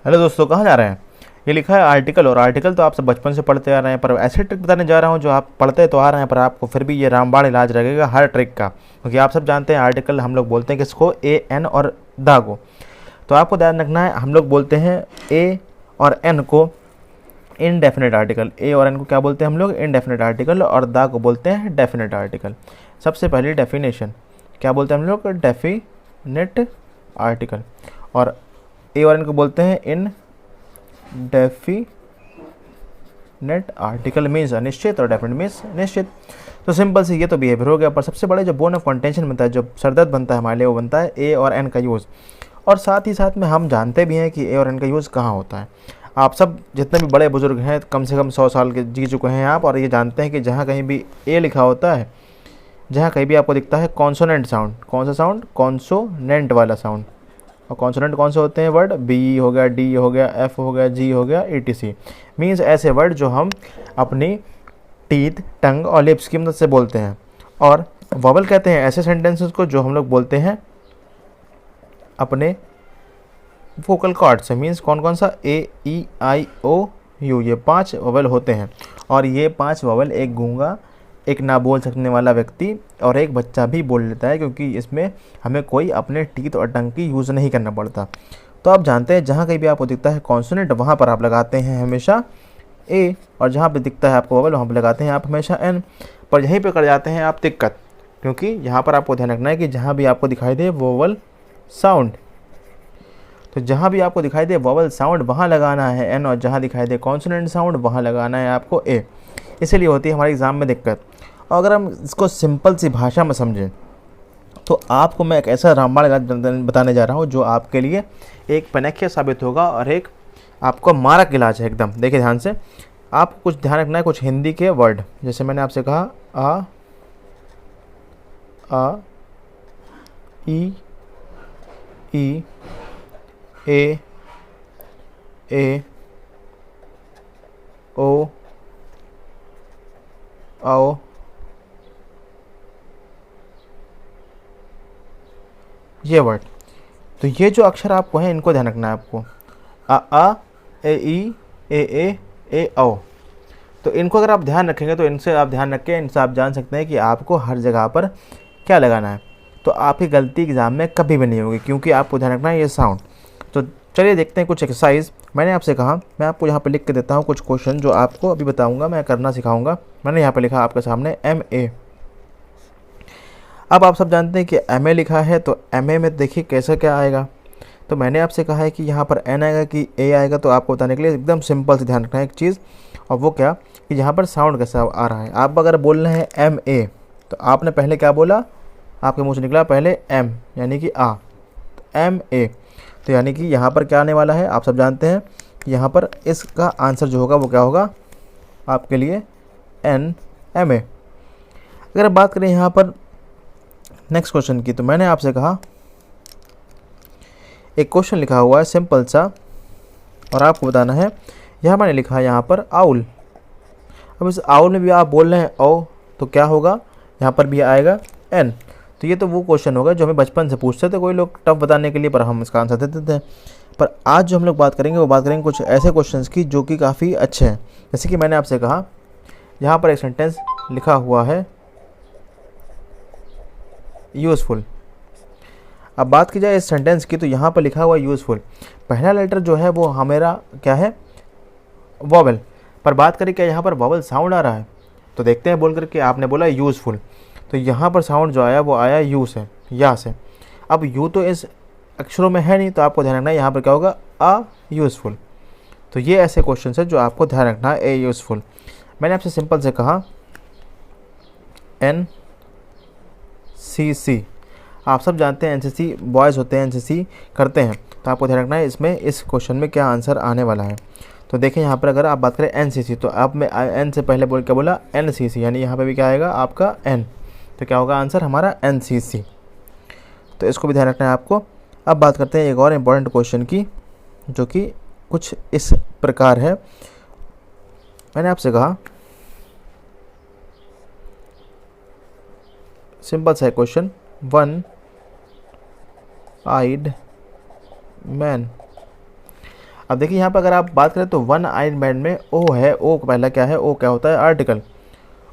Hello दोस्तों, कहाँ जा रहे हैं? ये लिखा है आर्टिकल, और आर्टिकल तो आप सब बचपन से पढ़ते आ रहे हैं, पर ऐसे ट्रिक बताने जा रहा हूँ जो आप पढ़ते तो आ रहे हैं, पर आपको फिर भी ये रामबाण इलाज लगेगा हर ट्रिक का, क्योंकि आप सब जानते हैं आर्टिकल हम लोग बोलते हैं किसको, ए एन और द को। तो आपको ध्यान रखना है, हम लोग बोलते हैं ए और एन को इनडेफिनेट आर्टिकल। ए और एन को क्या बोलते हैं हम लोग? इनडेफिनेट आर्टिकल, और द को बोलते हैं डेफिनेट आर्टिकल। सबसे पहले डेफिनेशन क्या बोलते हैं हम लोग? Definite article. और ए और एन को बोलते हैं इन डेफिनेट आर्टिकल, मीन्स अनिश्चित, और डेफिनेट मीन्स निश्चित। तो सिंपल से ये तो बिहेवियर हो गया, पर सबसे बड़े जो बोन ऑफ कंटेंशन बनता है, जो सरदर्द बनता है हमारे लिए, वो बनता है ए और एन का यूज़। और साथ ही साथ में हम जानते भी हैं कि ए और एन का यूज़ कहाँ होता है। आप सब जितने भी बड़े बुजुर्ग हैं, कम से कम 100 साल के जी चुके हैं आप, और ये जानते हैं कि जहाँ कहीं भी ए लिखा होता है, जहाँ कहीं भी आपको दिखता है कॉन्सोनेंट साउंड, कौन सा साउंड? कॉन्सोनेंट वाला साउंड। और कॉन्सोनेंट कौन से होते हैं वर्ड? बी हो गया, डी हो गया, एफ हो गया, जी हो गया, etc। मीन्स ऐसे वर्ड जो हम अपनी टीथ, टंग और लिप्स की मदद से बोलते हैं। और वॉवल कहते हैं ऐसे सेंटेंसेस को जो हम लोग बोलते हैं अपने वोकल कॉर्ड से। मीन्स कौन कौन सा? ए, ई, आई, ओ, यू, ये 5 वॉवल होते हैं। और ये 5 वॉवल एक गूंगा, एक ना बोल सकने वाला व्यक्ति और एक बच्चा भी बोल लेता है, क्योंकि इसमें हमें कोई अपने टीथ और टंग की यूज़ नहीं करना पड़ता। तो आप जानते हैं जहाँ कहीं भी आपको दिखता है कॉन्सोनेंट, वहाँ पर आप लगाते हैं हमेशा ए, और जहाँ पे दिखता है आपको वोवल, वहाँ पर लगाते हैं आप हमेशा एन। पर यहीं पे कर जाते हैं आप दिक्कत, क्योंकि यहाँ पर आपको ध्यान रखना है कि जहाँ भी आपको दिखाई दे वोवल साउंड, तो जहाँ भी आपको दिखाई दे वोवल साउंड वहाँ लगाना है एन, और जहाँ दिखाई दे कॉन्सोनेंट साउंड वहाँ लगाना है आपको ए। इसीलिए होती है हमारे एग्ज़ाम में दिक्कत। और अगर हम इसको सिंपल सी भाषा में समझें तो आपको मैं एक ऐसा रामबाण इलाज बताने जा रहा हूँ जो आपके लिए एक पनैक्य साबित होगा और एक आपको मारक इलाज है एकदम। देखिए ध्यान से, आपको कुछ ध्यान रखना है, कुछ हिंदी के वर्ड, जैसे मैंने आपसे कहा आ, ई, ए, ओ, आओ, ये वर्ड। तो ये जो अक्षर आपको हैं इनको ध्यान रखना है आपको। आ, ई, ए, औ। तो इनको अगर आप ध्यान रखेंगे तो इनसे आप ध्यान रख के इनसे आप जान सकते हैं कि आपको हर जगह पर क्या लगाना है। तो आपकी गलती एग्ज़ाम में कभी भी नहीं होगी, क्योंकि आपको ध्यान रखना है ये साउंड। तो चलिए देखते हैं कुछ एक्सरसाइज। मैंने आपसे कहा, मैं आपको यहाँ पर लिख के देता हूँ कुछ क्वेश्चन जो आपको अभी बताऊँगा, मैं करना सिखाऊँगा। मैंने यहाँ पर लिखा आपके सामने MA। अब आप सब जानते हैं कि MA लिखा है, तो MA में देखिए कैसा क्या आएगा। तो मैंने आपसे कहा है कि यहाँ पर N आएगा कि A आएगा, तो आपको बताने के लिए एकदम सिंपल से ध्यान रखना है एक चीज़, और वो क्या कि यहाँ पर साउंड कैसा आ रहा है। आप अगर बोल रहे हैं MA, तो आपने पहले क्या बोला? आपके मुँह से निकला पहले M, यानी कि आ, तो MA। तो यानी कि यहाँ पर क्या आने वाला है? आप सब जानते हैं कि यहाँ पर इसका आंसर जो होगा वो क्या होगा आपके लिए? NMA। अगर बात करें यहाँ पर नेक्स्ट क्वेश्चन की, तो मैंने आपसे कहा एक क्वेश्चन लिखा हुआ है सिंपल सा, और आपको बताना है। यहाँ मैंने लिखा है यहाँ पर आउल। अब इस आउल में भी आप बोल रहे हैं ओ, तो क्या होगा? यहाँ पर भी आएगा एन। तो ये तो वो क्वेश्चन होगा जो हमें बचपन से पूछते थे कोई लोग टफ बताने के लिए, पर हम इसका आंसर देते थे। पर आज जो हम लोग बात करेंगे वो बात करेंगे कुछ ऐसे क्वेश्चन की जो कि काफ़ी अच्छे हैं। जैसे कि मैंने आपसे कहा यहाँ पर एक सेंटेंस लिखा हुआ है यूज़फुल। अब बात की जाए इस सेंटेंस की, तो यहाँ पर लिखा हुआ यूज़फुल, पहला लेटर जो है वो हमारा क्या है? वॉवल। पर बात करें क्या यहाँ पर वॉवल साउंड आ रहा है? तो देखते हैं बोल करके, आपने बोला यूज़फुल, तो यहाँ पर साउंड जो आया वो आया यू से, या से। अब यू तो इस अक्षरों में है नहीं, तो आपको ध्यान रखना है यहाँ पर क्या होगा? अ यूज़फुल। तो ये ऐसे क्वेश्चन है जो आपको ध्यान रखना है, ए यूज़फुल। मैंने आपसे सिंपल से कहा NCC। आप सब जानते हैं NCC बॉयज़ होते हैं, NCC करते हैं, तो आपको ध्यान रखना है इसमें इस क्वेश्चन में क्या आंसर आने वाला है। तो देखें यहाँ पर अगर आप बात करें NCC, तो आप में N से पहले बोल क्या बोला? NCC, यानी यहाँ पे भी क्या आएगा आपका N। तो क्या होगा आंसर हमारा? NCC। तो इसको भी ध्यान रखना है आपको। अब बात करते हैं एक और इम्पॉर्टेंट क्वेश्चन की, जो कि कुछ इस प्रकार है। मैंने आपसे कहा सिंपल सा क्वेश्चन, वन आइड मैन। अब देखिए यहाँ पर अगर आप बात करें तो वन आइड मैन में ओ है, ओ पहला क्या है, ओ क्या होता है आर्टिकल,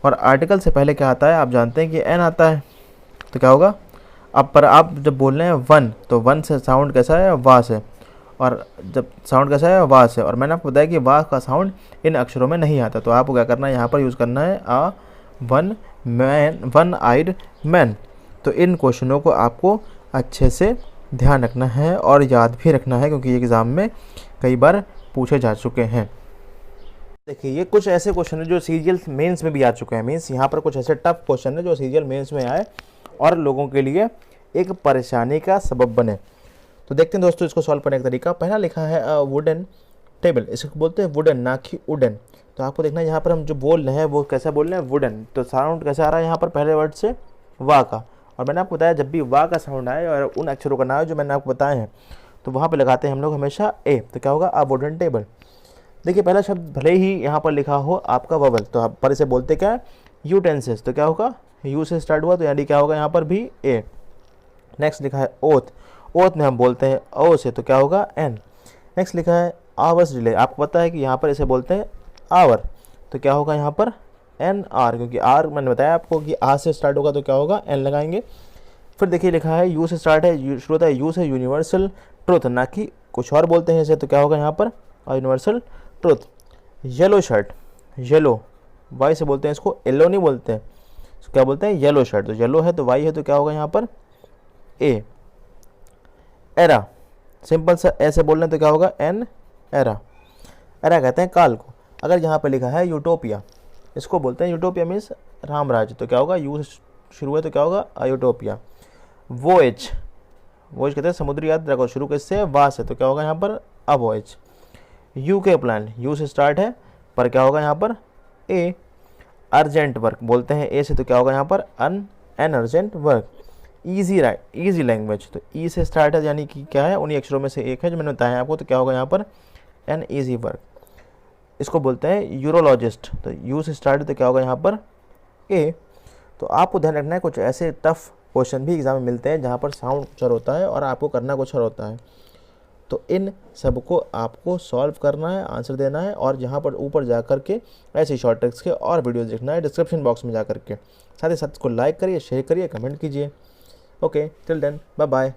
और आर्टिकल से पहले क्या आता है आप जानते हैं कि एन आता है, तो क्या होगा। अब पर आप जब बोल रहे हैं वन, तो वन से साउंड कैसा है, वाह से, और जब साउंड कैसा है, वाह से, और मैंने आपको बताया कि वाह का साउंड इन अक्षरों में नहीं आता, तो आपको क्या करना है यहाँ पर यूज़ करना है आ one man, one eyed man. तो इन क्वेश्चनों को आपको अच्छे से ध्यान रखना है और याद भी रखना है, क्योंकि एग्ज़ाम में कई बार पूछे जा चुके हैं। देखिए ये कुछ ऐसे क्वेश्चन है जो सीरियल मेंस में भी आ चुके हैं, मीन्स यहाँ पर कुछ ऐसे टफ क्वेश्चन है जो सीरियल मेंस में आए और लोगों के लिए एक परेशानी का सबब बने। तो देखते हैं दोस्तों इसको सॉल्व करने का तरीका। पहला लिखा है वुडन टेबल, इसको बोलते हैं वुडन ना कि वुडन। तो आपको देखना है यहाँ पर हम जो बोल रहे हैं वो कैसा बोल रहे हैं, वुडन, तो साउंड कैसा आ रहा है यहाँ पर पहले वर्ड से, वाह का। और मैंने आपको बताया जब भी वाह का साउंड आए और उन अक्षरों का नाम है जो मैंने आपको बताए हैं, तो वहाँ पे लगाते हैं हम लोग हमेशा ए, तो क्या होगा आ वुडन टेबल। देखिए पहला शब्द भले ही यहाँ पर लिखा हो आपका ववल, तो आप पर इसे बोलते क्या है यूटेंसिल्स, तो क्या होगा यू से स्टार्ट हुआ, तो यानी क्या होगा यहाँ पर भी ए। नेक्स्ट लिखा है ओथ, ओथ में हम बोलते हैं ओ से, तो क्या होगा एन। नेक्स्ट लिखा है आवर्स डिले, आपको पता है कि यहाँ पर इसे बोलते हैं आवर, तो क्या होगा यहाँ पर एन आर, क्योंकि आर मैंने बताया आपको कि आ से स्टार्ट होगा, तो क्या होगा एन लगाएंगे। फिर देखिए लिखा है यू से स्टार्ट है, शुरू होता है यू से, यूनिवर्सल ट्रुथ, ना कि कुछ और बोलते हैं इसे, तो क्या होगा यहाँ पर universal truth. Yellow shirt, yellow Y से बोलते हैं इसको, येलो नहीं बोलते हैं, तो क्या बोलते हैं येलो शर्ट, तो येलो है तो वाई है, तो क्या होगा यहाँ पर ए। एरा, सिंपल सा ऐसे बोल रहे हैं तो क्या होगा एन एरा, एरा कहते हैं काल को। अगर यहाँ पे लिखा है यूटोपिया, इसको बोलते हैं यूटोपिया मीन्स रामराज, तो क्या होगा यू शुरू है, तो क्या होगा यूटोपिया। वोएज, वोएज कहते हैं समुद्री यात्रा को, शुरू किससे वाह से, तो क्या होगा यहाँ पर अवोएज। यूके प्लान, यू से स्टार्ट है पर क्या होगा यहाँ पर ए। अर्जेंट वर्क बोलते हैं ए से, तो क्या होगा यहाँ पर an urgent work. Easy easy language, तो ई से स्टार्ट है यानी कि क्या है उन्हीं अक्षरों में से एक है जो मैंने बताया आपको, तो क्या होगा यहाँ पर एन ईजी वर्क। इसको बोलते हैं यूरोलॉजिस्ट, तो यू से स्टार्ट है, तो क्या होगा यहाँ पर ए। तो आपको ध्यान रखना है कुछ ऐसे टफ क्वेश्चन भी एग्जाम में मिलते हैं जहाँ पर साउंड कुछ और होता है और आपको करना कुछ और होता है, तो इन सब को आपको सॉल्व करना है, आंसर देना है, और जहाँ पर ऊपर जा कर के ऐसे शॉर्ट ट्रिक्स के और वीडियोस देखना है डिस्क्रिप्शन बॉक्स में जा कर के। साथ ही साथ इसको लाइक करिए, शेयर करिए, कमेंट कीजिए। Okay till then bye bye.